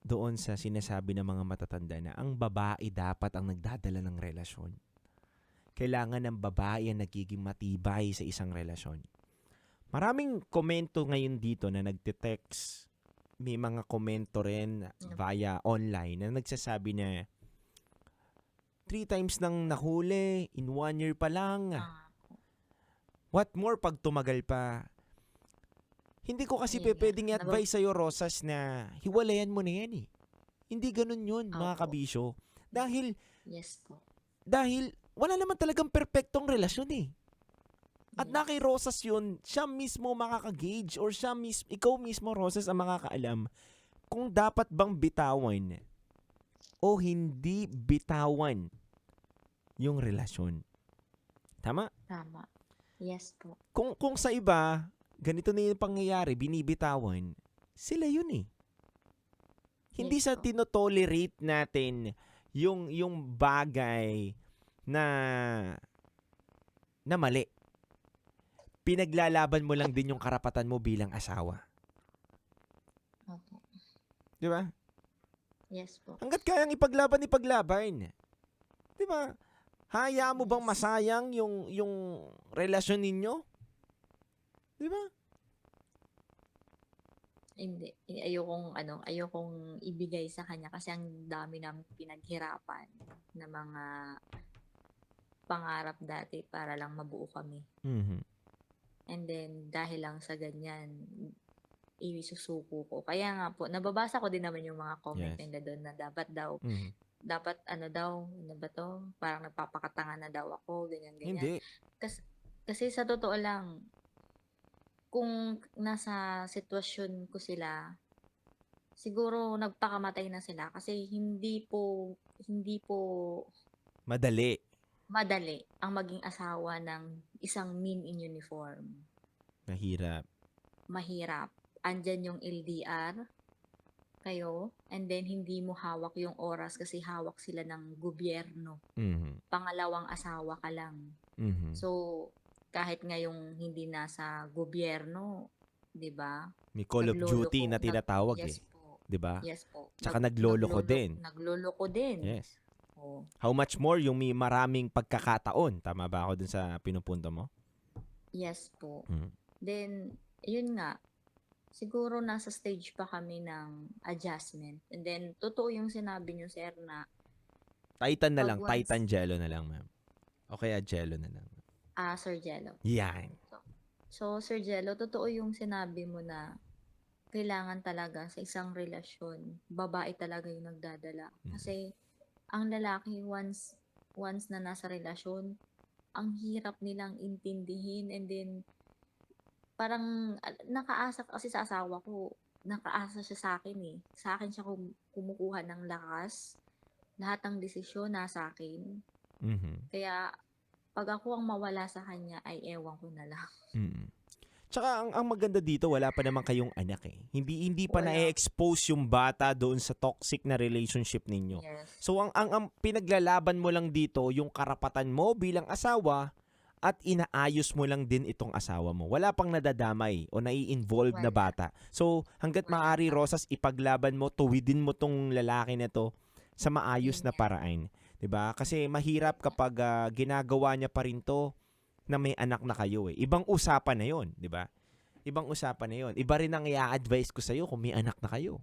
doon sa sinasabi ng mga matatanda na ang babae dapat ang nagdadala ng relasyon. Kailangan ng babae ang nagiging matibay sa isang relasyon. Maraming komento ngayon dito na nagte-text. May mga komento rin via online na nagsasabi na 3 times nang nahuli in 1 year pa lang. What more pag tumagal pa? Hindi ko kasi Ayun nga. pwedeng i-advise sa'yo, Rosas, na hiwalayan mo na yan eh. Hindi ganun yun, mga Opo. kabisyo. Dahil Yes po. wala naman talagang perpektong relasyon eh. At Yes. na kay Rosas yun, siya mismo makaka-gauge or ikaw mismo, Rosas, ang makakaalam kung dapat bang bitawan o hindi bitawan yung relasyon. Tama? Tama. Yes po. Kung sa iba, ganito na yung pangyayari, binibitawan, sila yun eh. Hindi Yes sa po. tinotolerate natin yung bagay na mali. Pinaglalaban mo lang din yung karapatan mo bilang asawa. Opo. Di ba? Yes po. Hanggat kayang ipaglaban. Di ba? Hayaan mo bang masayang yung relasyon ninyo? Di ba? Hindi. Ayokong ibigay sa kanya kasi ang dami namin pinaghirapan na mga pangarap dati para lang mabuo kami. Mhm. And then, dahil lang sa ganyan, isusuko ko. Kaya nga po, nababasa ko din naman yung mga comment Yes. nila doon na Mhm. dapat ano ba to, parang nagpapakatanga na daw ako, ganyan, ganyan. Hindi. Kasi sa totoo lang, kung nasa sitwasyon ko sila, siguro nagpakamatay na sila kasi hindi po Madali. madali ang maging asawa ng isang men in uniform. Mahirap. Mahirap. Andyan yung LDR kayo, and then hindi mo hawak yung oras kasi hawak sila ng gobyerno. Mhm. Pangalawang asawa ka lang. Mhm. So, kahit ngayong hindi nasa gobyerno, 'di ba? May Call of Duty na tinatawag Yes eh. po. 'Di ba? Yes po. Tsaka nagloloko din. Nagloloko din. Yes. Oh, How much more yung may maraming pagkakataon? Tama ba ako dun sa pinupunto mo? yes po. Mhm. Then, yun nga, siguro nasa stage pa kami ng adjustment. And then, totoo yung sinabi niyo, sir, na Titan na Pag lang. once- Titan Jello na lang, ma'am. O kaya Jello na lang. Sir Jello. Yan. So, Sir Jello, totoo yung sinabi mo na kailangan talaga sa isang relasyon, babae talaga yung nagdadala. Kasi, ang lalaki, once na nasa relasyon, ang hirap nilang intindihin, and then, parang nakaasa kasi sa asawa ko, nakaasa siya sa akin eh. Sa akin siya kumukuha ng lakas. Lahat ng desisyon nasa akin. Mhm. Kaya, pag ako ang mawala sa kanya, ay ewan ko na lang. Mhm. Tsaka ang maganda dito, wala pa naman kayong anak eh. Hindi pa Wala. na-expose yung bata doon sa toxic na relationship ninyo. Yes. So ang pinaglalaban mo lang dito yung karapatan mo bilang asawa at inaayos mo lang din itong asawa mo. Wala pang nadadamay o nai-involve na Wala. bata. So hanggat Wala maaari, pa. Rosas, ipaglaban mo, tuwidin mo tong lalaki na to sa maayos Yun na nga. paraan. 'Di ba? Kasi mahirap kapag ginagawa niya pa rin to na may anak na kayo eh. Ibang usapan na 'yon, 'di ba? Ibang usapan na 'yon. Iba rin ang i-advise ko sa iyo kung may anak na kayo.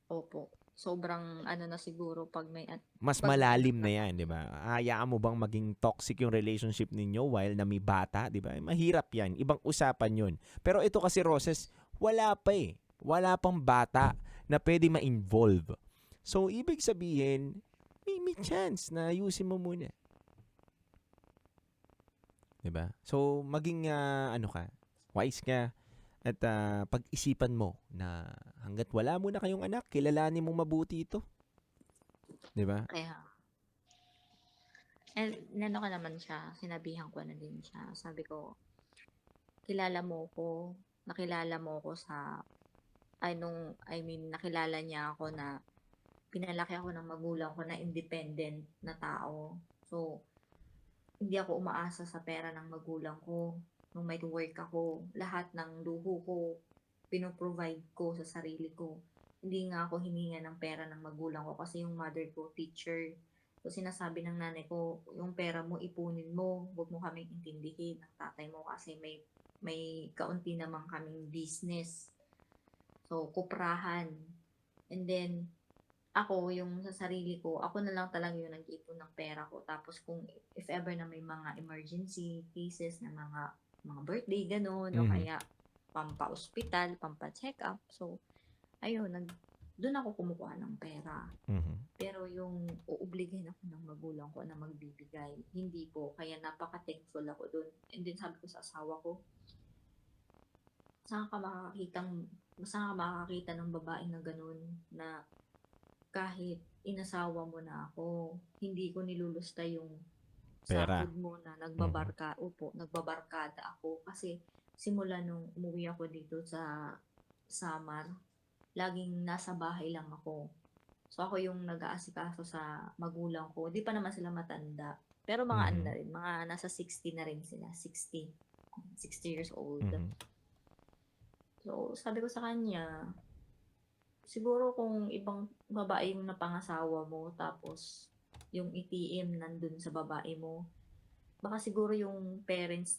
Opo. Sobrang ano na siguro pag may Mas pag may malalim anak na na 'yan, 'di ba? Hayaan mo bang maging toxic yung relationship ninyo while na may bata, 'di ba? Mahirap 'yan. Ibang usapan 'yon. Pero ito kasi, Roses, wala pa eh. Wala pang bata na pwede ma-involve. So ibig sabihin, may chance na ayusin mo muna. 'Di ba? So maging ano ka, wise ka at pag-isipan mo na hangga't wala mo na kayong anak, kilalanin mong mabuti ito. 'Di ba? kaya. And nano ko naman siya, sinabihan ko na din siya. Sabi ko, nakilala mo ko sa, nakilala niya ako na pinalaki ako ng magulang ko na independent na tao. So, hindi ako umaasa sa pera ng magulang ko. Nung may work ako, lahat ng luho ko, pinoprovide ko sa sarili ko. Hindi nga ako hininga ng pera ng magulang ko kasi yung mother ko, teacher. So, sinasabi ng nanay ko, yung pera mo, ipunin mo. Huwag mo kaming intindihin ng tatay mo kasi may kaunti naman kaming business. So, kuprahan. And then, ako, yung sa sarili ko, ako na lang talaga yung nag-iipon ng pera ko. Tapos kung if ever na may mga emergency cases na mga birthday, ganun, o Mhm. kaya pampa-hospital, pampa-check up. So, ayun, doon ako kumukuha ng pera. Mhm. Pero yung uobligahin ako ng magulang ko na magbibigay, hindi po. Kaya napaka-thankful ako doon. And then sabi ko sa asawa ko, saan ka makakakita ng babae na ganun, na kahit inasawa mo na ako, hindi ko nilulusta yung Pera. sahod mo na nagbabarkada ako. Kasi simula nung umuwi ako dito sa Samar, laging nasa bahay lang ako. So ako yung nag-aasikaso sa magulang ko. Di pa naman sila matanda. Pero mga ano na rin, mga nasa 60 na rin sila. 60 years old. Mhm. So sabi ko sa kanya, siguro kung ibang babae yung napangasawa mo, tapos yung ATM nandun sa babae mo, baka siguro yung parents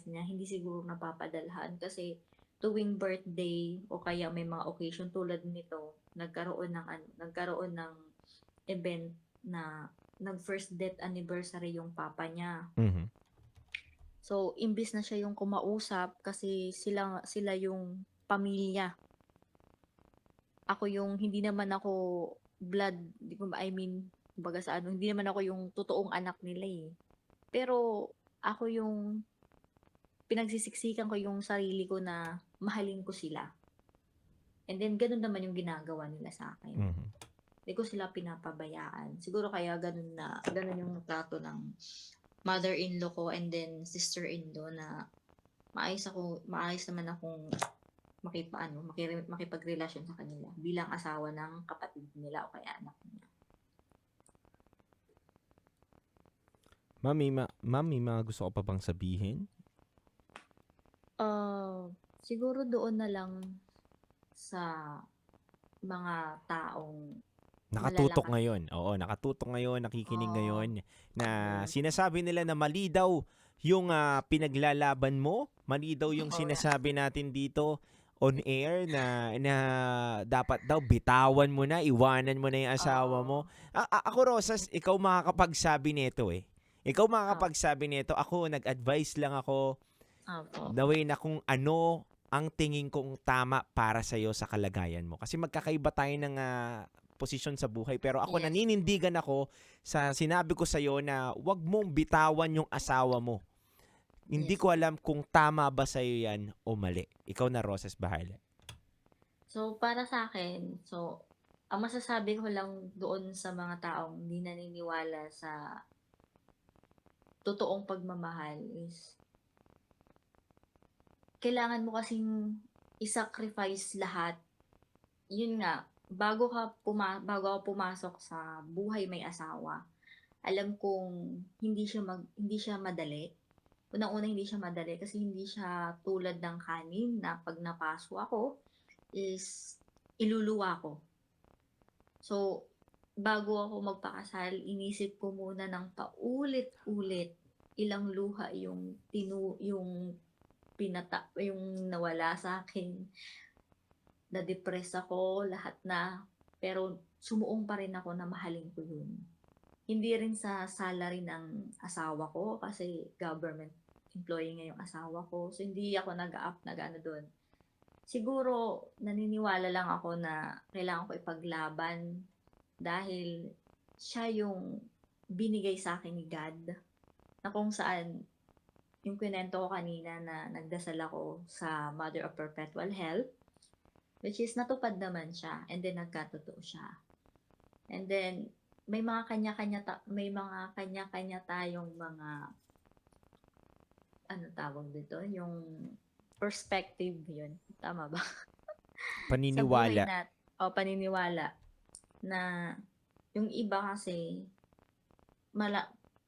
niya hindi siguro napapadalhan kasi tuwing birthday o kaya may mga occasion tulad nito, nagkaroon ng event na nag first death anniversary yung papa niya. Mhm. So, imbis na siya yung kumausap kasi sila yung pamilya. Ako yung hindi naman ako blood, di ko I mean, kumbaga sa ano, hindi naman ako yung totoong anak nila eh. Pero ako yung pinagsisiksikan ko yung sarili ko na mahalin ko sila. And then ganun naman yung ginagawa nila sa akin. Mhm. Hindi ko sila pinapabayaan. Siguro kaya ganun yung trato ng mother-in-law ko and then sister-in-law na maayos naman akong makipagrelasyon sa kanila bilang asawa ng kapatid nila o kaya anak nila. Ma'am, may mga gusto ko pa bang sabihin? Siguro doon na lang sa mga taong Nakatutok malalakas. ngayon. Oo, nakatutok ngayon, nakikinig Oo, ngayon na yes, sinasabi nila na mali daw yung pinaglalaban mo, mali daw yung correct. sinasabi natin dito on air na dapat daw bitawan mo na, iwanan mo na yung asawa Oo, mo. Ako, Rosas, ikaw makakapagsabi nito eh. Ikaw opo, makakapagsabi nito. Ako, nag-advise lang ako opo. the way na kung ano ang tingin kong tama para sa iyo sa kalagayan mo. Kasi magkakaiba tayo ng posisyon sa buhay. Pero ako, Yes, naninindigan ako sa sinabi ko sa iyo na wag mong bitawan yung asawa mo. Hindi yes. ko alam kung tama ba sa iyo yan o mali. Ikaw na, Roses, bahala. So, para sa akin, ang masasabi ko lang doon sa mga taong hindi naniniwala sa totoong pagmamahal is kailangan mo kasing i-sacrifice lahat. Yun nga, bago ako pumasok sa buhay may asawa, alam kong hindi siya madali. Unang-una hindi siya madali kasi hindi siya tulad ng kanin na 'pag napaso ako is iluluwa ko. So, bago ako magpakasal, inisip ko muna ng paulit-ulit ilang luha yung nawala sa akin. Na-depress ako, lahat na. Pero sumuong pa rin ako na mahalin ko yun. Hindi rin sa salary ng asawa ko kasi government employee nga yung asawa ko. So, hindi ako nag-up nag-ano doon. Siguro, naniniwala lang ako na kailangan ko ipaglaban dahil siya yung binigay sa akin ni God na kung saan yung kwento ko kanina na nagdasal ako sa Mother of Perpetual Health, which is natupad naman siya and then nagkatotoo siya. And then may mga kanya-kanya tayong mga ano tawag dito, yung perspective yun. Tama ba? Sa buhay Paniniwala. paniniwala na yung iba kasi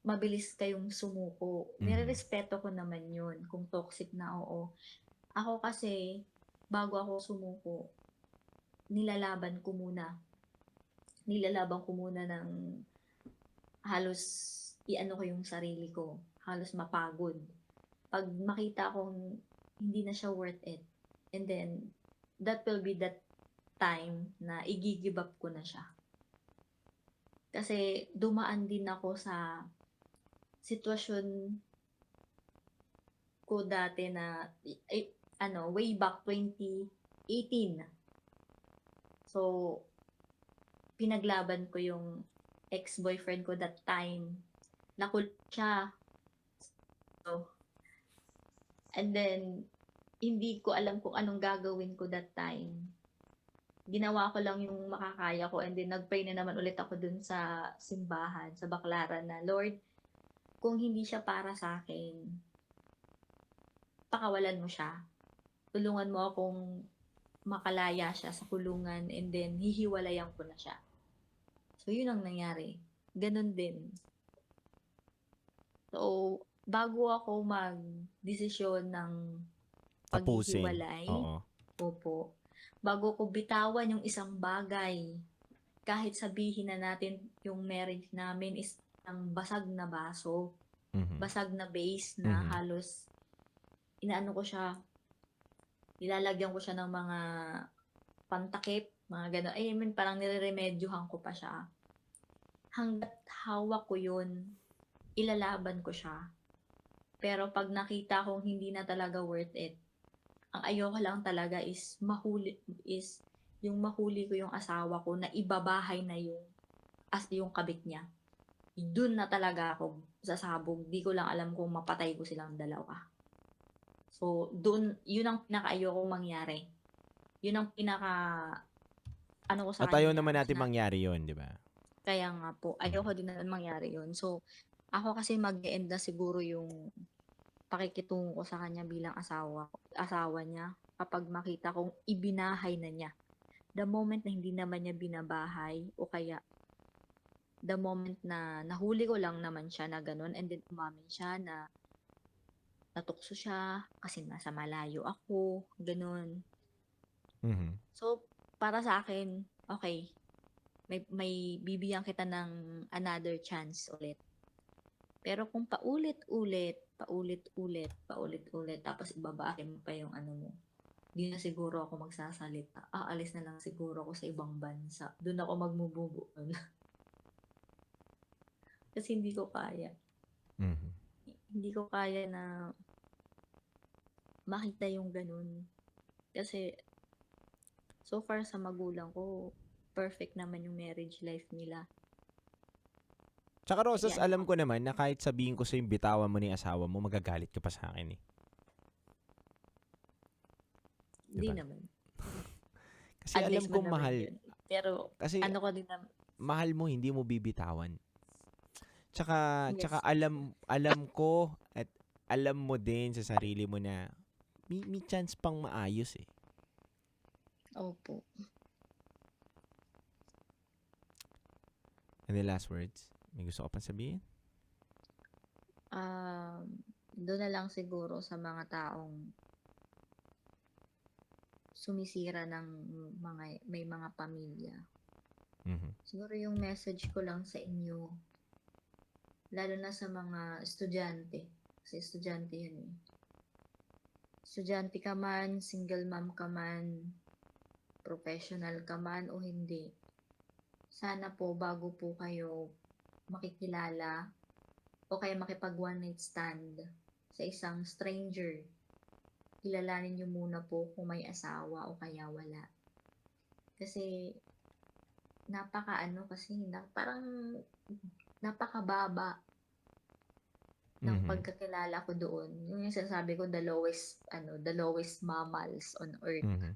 mabilis kayong sumuko. Mhm. Nirerespeto ko naman yun kung toxic na, oo. Ako kasi bago ako sumuko, nilalaban ko muna ng halos iano ko yung sarili ko, halos mapagod. 'Pag makita kong hindi na siya worth it, and then that will be that time na i-gi-give up ko na siya. Kasi dumaan din ako sa sitwasyon ko dati na way back 2018. So, pinaglaban ko yung ex-boyfriend ko that time. Nakulong siya. So, and then, hindi ko alam kung anong gagawin ko that time. Ginawa ko lang yung makakaya ko and then nag-pray na naman ulit ako dun sa simbahan, sa Baclaran na, Lord, kung hindi siya para sa akin, pakawalan mo siya. Tulungan mo akong makalaya siya sa kulungan and then hihiwalayan ko na siya. So, yun ang nangyari. Ganon din. So, bago ako mag-desisyon ng Tapusin. paghihiwalay, Oo. opo, bago ko bitawan yung isang bagay, kahit sabihin na natin yung marriage namin is ang basag na baso, Mhm. basag na base na Mhm. halos inaano ko siya, nilalagyan ko siya ng mga pantakip, mga gano'n. I mean, parang nireremedyohan ko pa siya. Hangga't hawak ko yun, ilalaban ko siya. Pero pag nakita kong hindi na talaga worth it, ang ayoko lang talaga is yung mahuli ko yung asawa ko na ibabahay na yung kabit niya. Dun na talaga ako sasabog. Di ko lang alam kung mapatay ko silang dalawa. So, yun ang pinaka-ayokong mangyari. Yun ang ano ko sa At ayaw kanya. naman natin mangyari yun, di ba? Kaya nga po, ayoko din na mangyari yun. So, ako kasi mag-e-end na siguro yung pakikitungo ko sa kanya bilang asawa niya kapag makita kong ibinahay na niya. The moment na hindi naman niya binabahay o kaya the moment na nahuli ko lang naman siya na ganun and then umamin siya na natukso siya kasi nasa malayo ako, ganun. Mhm. So, para sa akin, okay, may bibigyan kita ng another chance ulit. Pero kung paulit-ulit, tapos ibabahin mo pa yung ano mo, di na siguro ako magsasalita. Aalis na lang siguro ako sa ibang bansa. Doon ako magmububuon. Kasi hindi ko kaya. Mhm. Hindi ko kaya na makita yung ganun. Kasi so far sa magulang ko, perfect naman yung marriage life nila. Tsaka Rosas, Yan. alam ko naman na kahit sabihin ko sa'yo yung bitawan mo ni asawa mo, magagalit ka pa sa akin eh. Hindi Diba? naman. Kasi alam Advice mo kong naman mahal. yun. Pero Kasi ano ko din na, mahal mo, hindi mo bibitawan. Tsaka yes. alam ko at alam mo din sa sarili mo na may chance pang maayos eh. Opo. Any last words? May gusto ka pang sabihin? Doon na lang siguro sa mga taong sumisira ng may mga pamilya. Mhm. Siguro yung message ko lang sa inyo, lalo na sa mga estudyante, kasi estudyante yun eh. Estudyante ka man, single mom ka man, professional ka man o hindi, sana po bago po kayo makikilala o kaya makipag one night stand sa isang stranger, kilalanin nyo muna po kung may asawa o kaya wala. Kasi parang napakababa ng Mhm. pagkakilala ko doon. Yung sinasabi ko, the lowest mammals on earth. Mhm.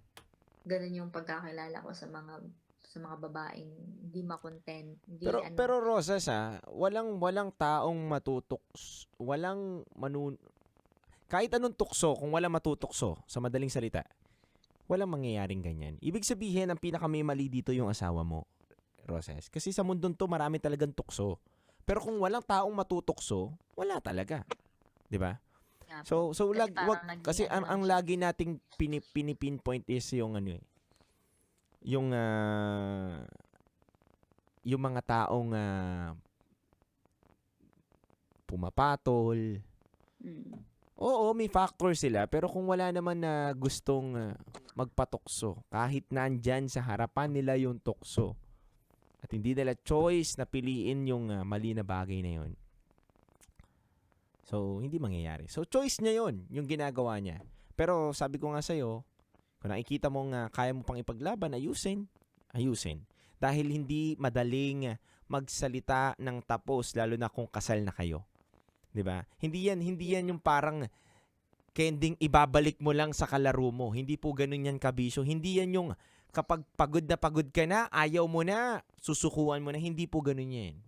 Ganun yung pagkakilala ko sa mga babaeng hindi makontent, Pero Rosas walang taong kahit anong tukso, kung walang matutukso, sa madaling salita, walang mangyayaring ganyan. Ibig sabihin, ang may mali dito yung asawa mo, Rosas. Kasi sa mundong to, marami talagang tukso. Pero kung walang taong matutukso, wala talaga. 'Di ba? nga So po. kasi ang lagi nating pinipinpoint is yung yung mga taong pumapatol. Oo, may factor sila, pero kung wala naman na gustong magpatukso, kahit nandyan sa harapan nila yung tukso, at hindi nila choice na piliin yung mali na bagay na yun, so hindi mangyayari. So choice niya yun, yung ginagawa niya. Pero sabi ko nga sa'yo, kung nakikita mong kaya mo pang ipaglaban, ayusin. Dahil hindi madaling magsalita ng tapos, lalo na kung kasal na kayo. 'Di ba? Hindi yan yung parang kending ibabalik mo lang sa kalaro mo. Hindi po ganun yan kabisyo. Hindi yan yung kapag pagod ka na, ayaw mo na, susukuan mo na. Hindi po ganun yan.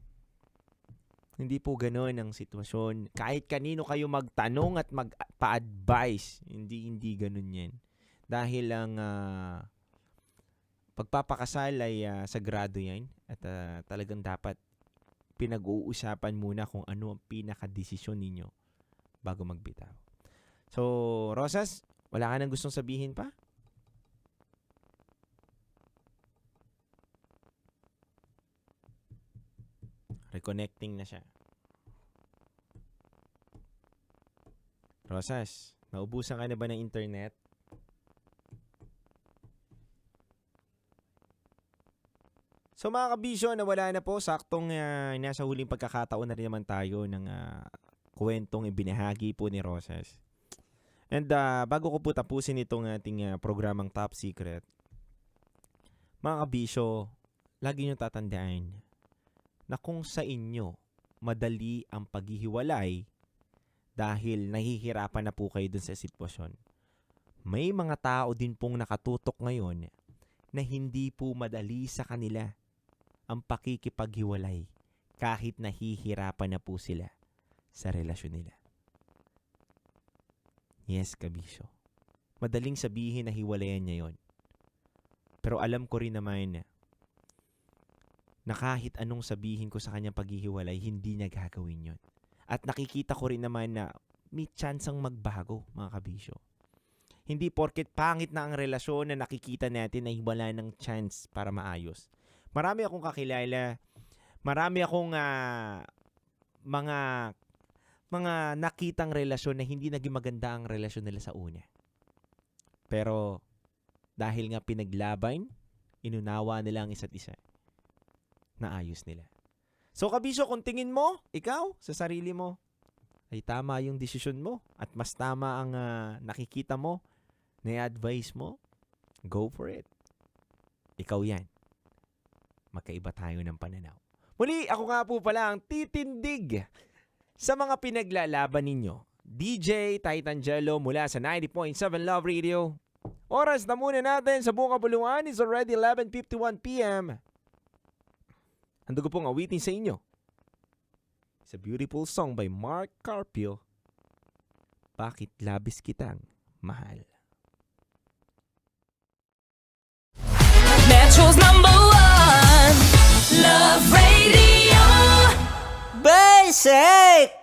Hindi po ganun ang sitwasyon. Kahit kanino kayo magtanong at magpa-advise, hindi ganun yan. Dahil ang pagpapakasal ay sagrado yan at talagang dapat pinag-uusapan muna kung ano ang pinaka-desisyon ninyo bago magbitaw. So, Rosas, wala ka nang gustong sabihin pa? Reconnecting na siya. Rosas, naubusan ka na ba ng internet? So mga kabisyo, nawala na po. Saktong nasa huling pagkakataon na rin naman tayo ng kwentong ibinahagi po ni Rosas. And bago ko po tapusin itong ating programang Top Secret, mga kabisyo, lagi nyo tatandaan na kung sa inyo madali ang paghihiwalay dahil nahihirapan na po kayo dun sa sitwasyon, may mga tao din pong nakatutok ngayon na hindi po madali sa kanila ang pakikipaghiwalay kahit nahihirapan na po sila sa relasyon nila. Yes, kabisyo. Madaling sabihin na hiwalayan niya yon. Pero alam ko rin naman na kahit anong sabihin ko sa kanyang paghihiwalay, hindi niya gagawin yon. At nakikita ko rin naman na may tsansang magbago, mga kabisyo. Hindi porket pangit na ang relasyon na nakikita natin na wala ng chance para maayos. Marami akong kakilala, marami akong mga nakitang relasyon na hindi naging maganda ang relasyon nila sa una. Pero dahil nga pinaglaban, inunawa nila ang isa't isa, naayos nila. So kabisyo, kung tingin mo, ikaw, sa sarili mo, ay tama yung desisyon mo at mas tama ang nakikita mo, na-advise mo, go for it. Ikaw yan. Magkaiba tayo ng pananaw. Muli, ako nga po pala ang titindig sa mga pinaglalaban ninyo. DJ Titangelo mula sa 90.7 Love Radio. Oras na muna natin sa buong kabuluhan is already 11:51 p.m. Hando ko pong awitin sa inyo. It's a beautiful song by Mark Carpio. Bakit labis kitang mahal? Metro's #1 Love Radio. Basic!